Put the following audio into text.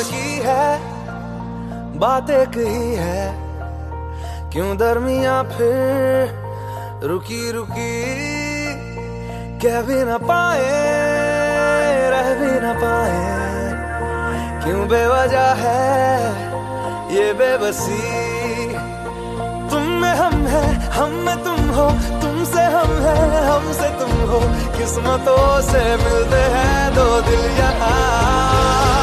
की है, बात एक ही है, क्यों दरमिया फिर रुकी रुकी, कह भी न पाए रह भी न पाए, क्यों बेवजह है ये बेबसी। तुम में हम है, हम में तुम हो, तुमसे हम है, हमसे तुम हो, किस्मतों से मिलते हैं दो दिल यहाँ।